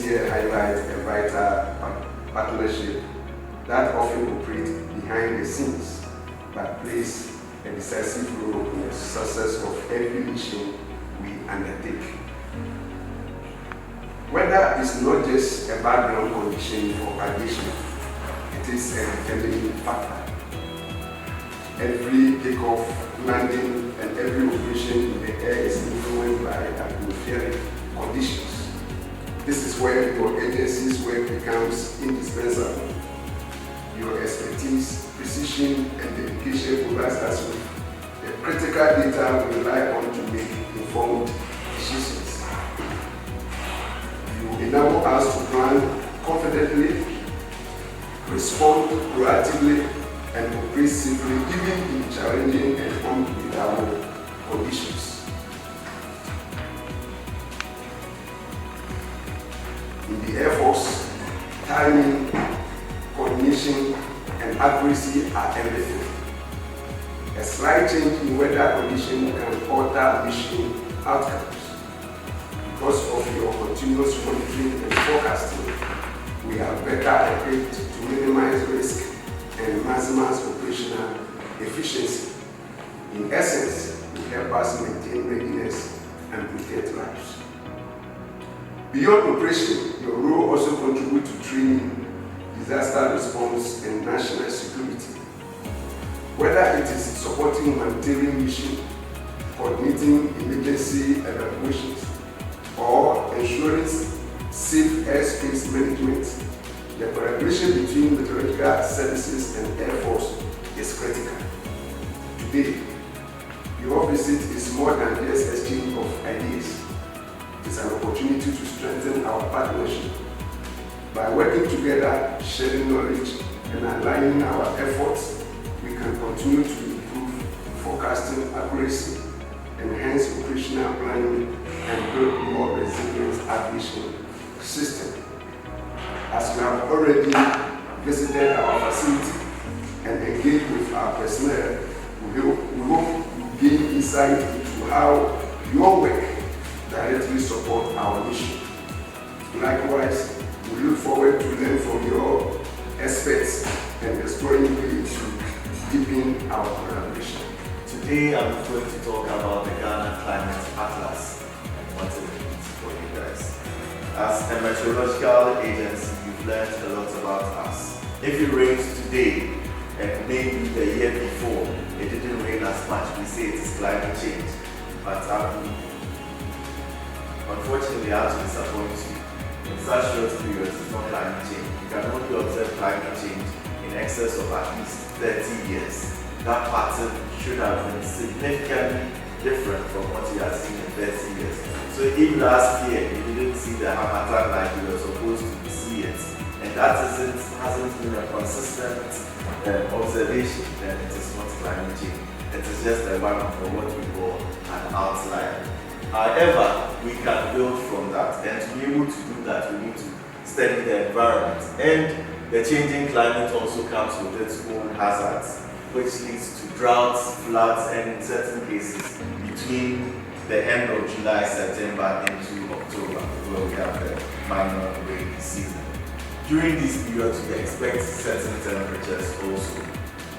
here highlights a vital partnership that often operates behind the scenes but plays a decisive role in the success of every mission we undertake. Weather is not just a background condition for aviation, it is a determining factor. Every takeoff, landing, and every operation in the air is influenced by atmospheric conditions. This is where your agency's work becomes indispensable. Your expertise, precision, and dedication provides us with the critical data we rely on to make informed decisions. You enable us to plan confidently, respond proactively, and operate safely even in challenging and unpredictable conditions. In the Air Force, timing, coordination, and accuracy are everything. A slight change in weather condition can alter mission outcomes. Because of your continuous monitoring and forecasting, we are better equipped to minimize risk and maximize operational efficiency. In essence, you help us maintain readiness and protect lives. Beyond operation, your role also contributes to training, disaster response, and national security. Whether it is supporting humanitarian mission, coordinating emergency evacuations, or ensuring safe airspace management, the collaboration between meteorological services and Air Force is critical. Today, your visit is more than just exchange of ideas. It's an opportunity to strengthen our partnership. By working together, sharing knowledge, and aligning our efforts, we can continue to improve forecasting accuracy, enhance operational planning, and build more resilient aviation system. As we have already visited our facility and engaged with our personnel, we hope you gain insight into how your work directly supports our mission. Likewise, we look forward to learn from your experts and exploring ways to deepen our collaboration. Today I'm going to talk about the Ghana Climate Atlas and what it means for you guys. As a meteorological agency, you've learned a lot about us. If it rains today and maybe the year before it didn't rain as much, we say it's climate change. But unfortunately, I have to disappoint you. In such short periods, it's not climate change. You can only observe climate change in excess of at least 30 years. That pattern should have been significantly different from what we have seen in 30 years. So if last year you didn't see the Hamatan like you were supposed to see it, and that hasn't been a consistent observation, then it is not climate change. It is just a one of what we call an outlier. However, we can build from that, and to be able to do that, we need to study the environment. And the changing climate also comes with its own hazards, which leads to droughts, floods, and in certain cases, between the end of July, September into October, where we have the minor rainy season. During these periods, we expect certain temperatures also.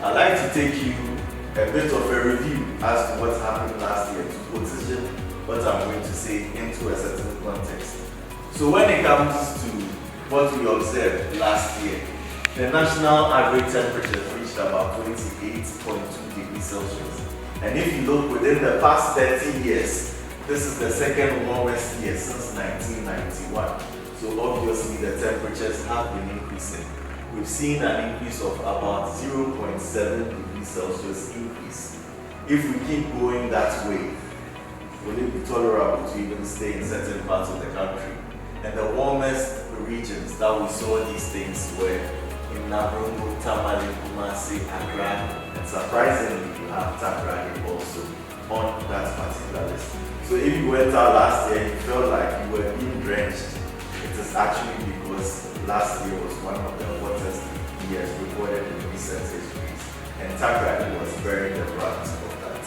I'd like to take you a bit of a review as to what happened last year to position what I'm going to say into a certain context. So when it comes to what we observed last year, the national average temperature reached about 28.2 degrees Celsius. And if you look within the past 30 years, this is the second warmest year since 1991. So obviously the temperatures have been increasing. We've seen an increase of about 0.7 degrees Celsius increase. If we keep going that way, will it be tolerable to even stay in certain parts of the country? And the warmest regions that we saw these things were in Nabrongo, Tamale, Kumasi, Accra, and surprisingly you have Takoradi also on that particular list. So if you went out last year and you felt like you were being drenched, it is actually because last year was one of the hottest years recorded in recent histories, and Takoradi was bearing the brunt of that.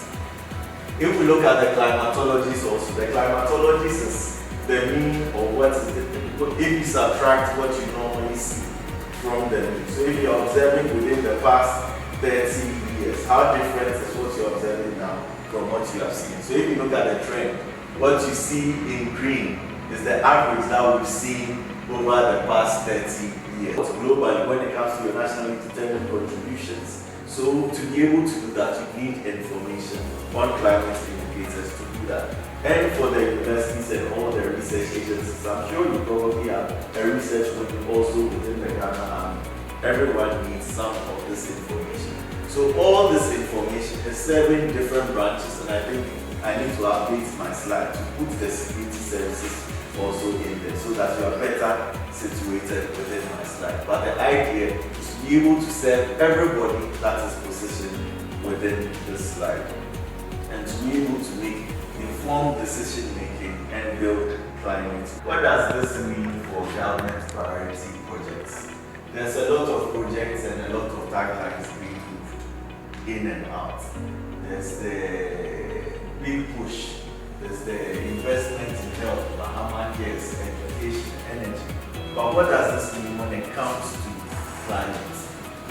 If we look at the climatologists also, the climatologists is the mean or what is the typical, if you subtract what you normally see from the mean. So if you're observing within the past 30 years, how different is what you're observing now from what you have seen? So if you look at the trend, what you see in green is the average that we've seen over the past 30 years. Globally, when it comes to your nationally determined contributions, so to be able to do that, you need information on climate indicators to do that. And for the universities and all the research agencies, I'm sure you probably have a research wing also within the Ghana Army. Everyone needs some of this information. So all this information is serving different branches, and I think I need to update my slide to put the security services also in there so that you are better situated within my slide. But the idea is to be able to serve everybody that is positioned within this slide and to be able to make informed decision making and build climate. What does this mean for government priority projects? There's a lot of projects and a lot of taglines being moved in and out. There's the big push. There's the investment in health, Bahama gas, education, energy. But what does this mean when it comes to climate?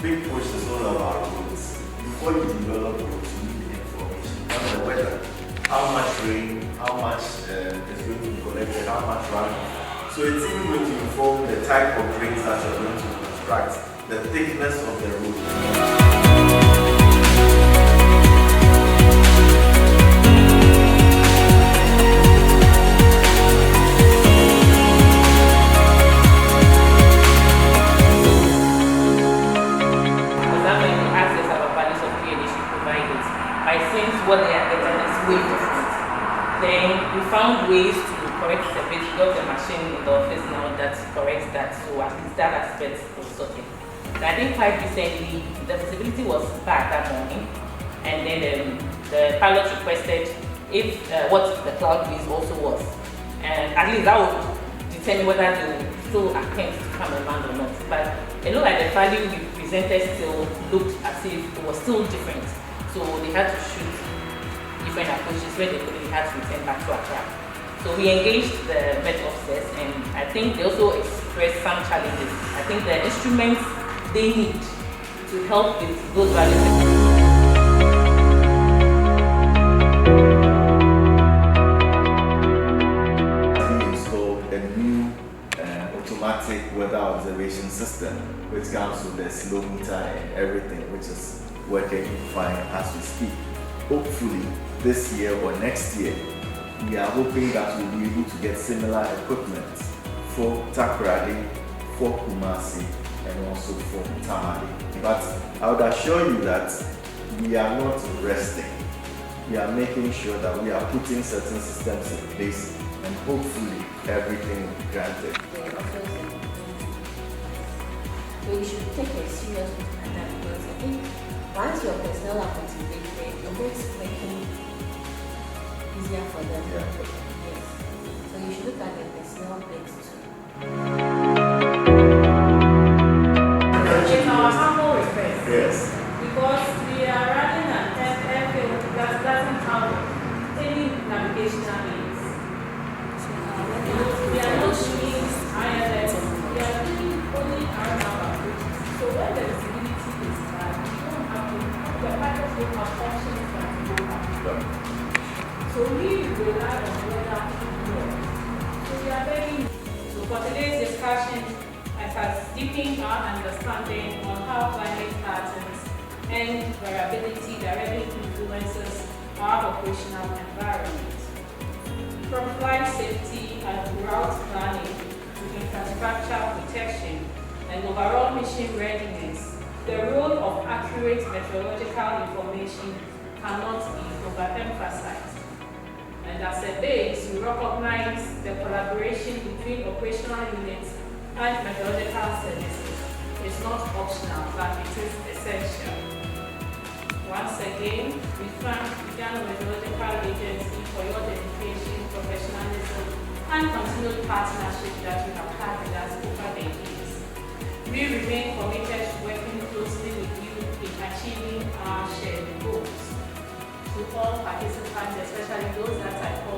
Big push is all about roads. Before you develop roads, you need information on the weather. How much rain, how much is going to be collected, how much runoff. So it's even going to inform the type of drains that you're going to construct, the thickness of the road. What they are getting is way different. Then we found ways to correct the bit. We got the machine in the office now that corrects that, so at least that aspect was sorted. I think quite recently the visibility was bad that morning, and then the pilot requested if what the cloud base also was, and at least that would determine whether they will still attempt to come and land or not. But it looked like the value we presented still looked as if it was still different. So they had to shoot different approaches where they couldn't have to return back to our track. So we engaged the Met officers, and I think they also expressed some challenges. I think the instruments they need to help with those values. Automatic weather observation system which comes with the slow meter and everything, which is working fine as we speak. Hopefully this year or next year we are hoping that we'll be able to get similar equipment for Takoradi, for Kumasi, and also for Tamale. But I would assure you that we are not resting. We are making sure that we are putting certain systems in place, and hopefully everything will be granted. So you should take a serious look at that, because I think once your personnel are motivated, it makes making easier for them. Yeah. Yes. So you should look at the personnel base too. It's our humble request. Yes. Because we are running an airfield that doesn't have any navigational aids. We are not doing ILS. We are doing only our number. So when the visibility is bad, we don't have to, the pilots will have options that we don't have. So we rely on weather more. So we are very. So for today's discussion, it has deepened our understanding on how climate patterns and variability directly influences our operational environment. From flight safety and route planning to infrastructure protection and overall mission readiness, the role of accurate meteorological information cannot be overemphasized. And as a base, we recognize the collaboration between operational units and meteorological services is not optional, but it is essential. Once again, we thank the Ghana Meteorological Agency for your dedication, professionalism, and continued partnership that you have had with us over the years. We remain committed to working closely with you in achieving our shared goals. To all participants, especially those that are